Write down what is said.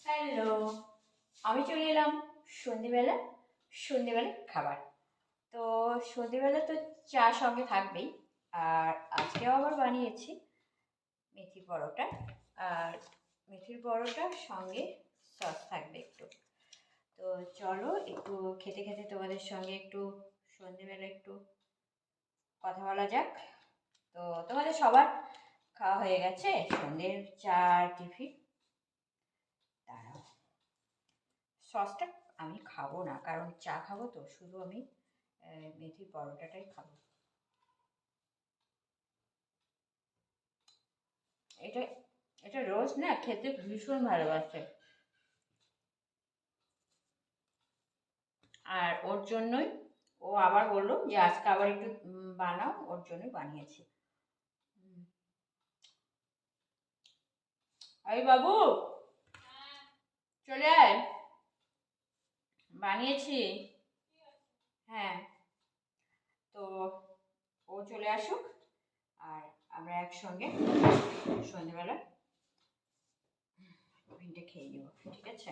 Hello, আমি চলে এলাম সন্ধেবেলা। সন্ধেবেলা খাবার তো সন্ধেবেলা তো চা সঙ্গে থাকবেই। আর আজকেও আবার বানিয়েছি মেথি পরোটা। আর মেথির পরোটার সঙ্গে সস থাকবে একটু। তো চলো একটু খেতে খেতে তোমাদের সঙ্গে একটু সন্ধেবেলা একটু কথা বলা যাক। তো তোমাদের সবার খাওয়া হয়ে গেছে সন্ধ্যের চা টিফিন? দাঁড়াও, সসটা আমি খাবো না, কারণ চা খাবো তো, শুধু আমি মেথির পরোটাটাই খাবো। এটা এটা রোজ না খেতে ভীষণ ভালোবাসে। আর ওর জন্যই ও আবার বললো যে আজকে আবার একটু বানাও, ওর জন্যই বানিয়েছি। হুম। এই বাবু, চলে আয়, বানিয়েছি। হ্যাঁ, তো ও চলে আসুক, আর আমরা একসঙ্গে সন্ধ্যেবেলা টিফিনটা খেয়ে নেবো, ঠিক আছে?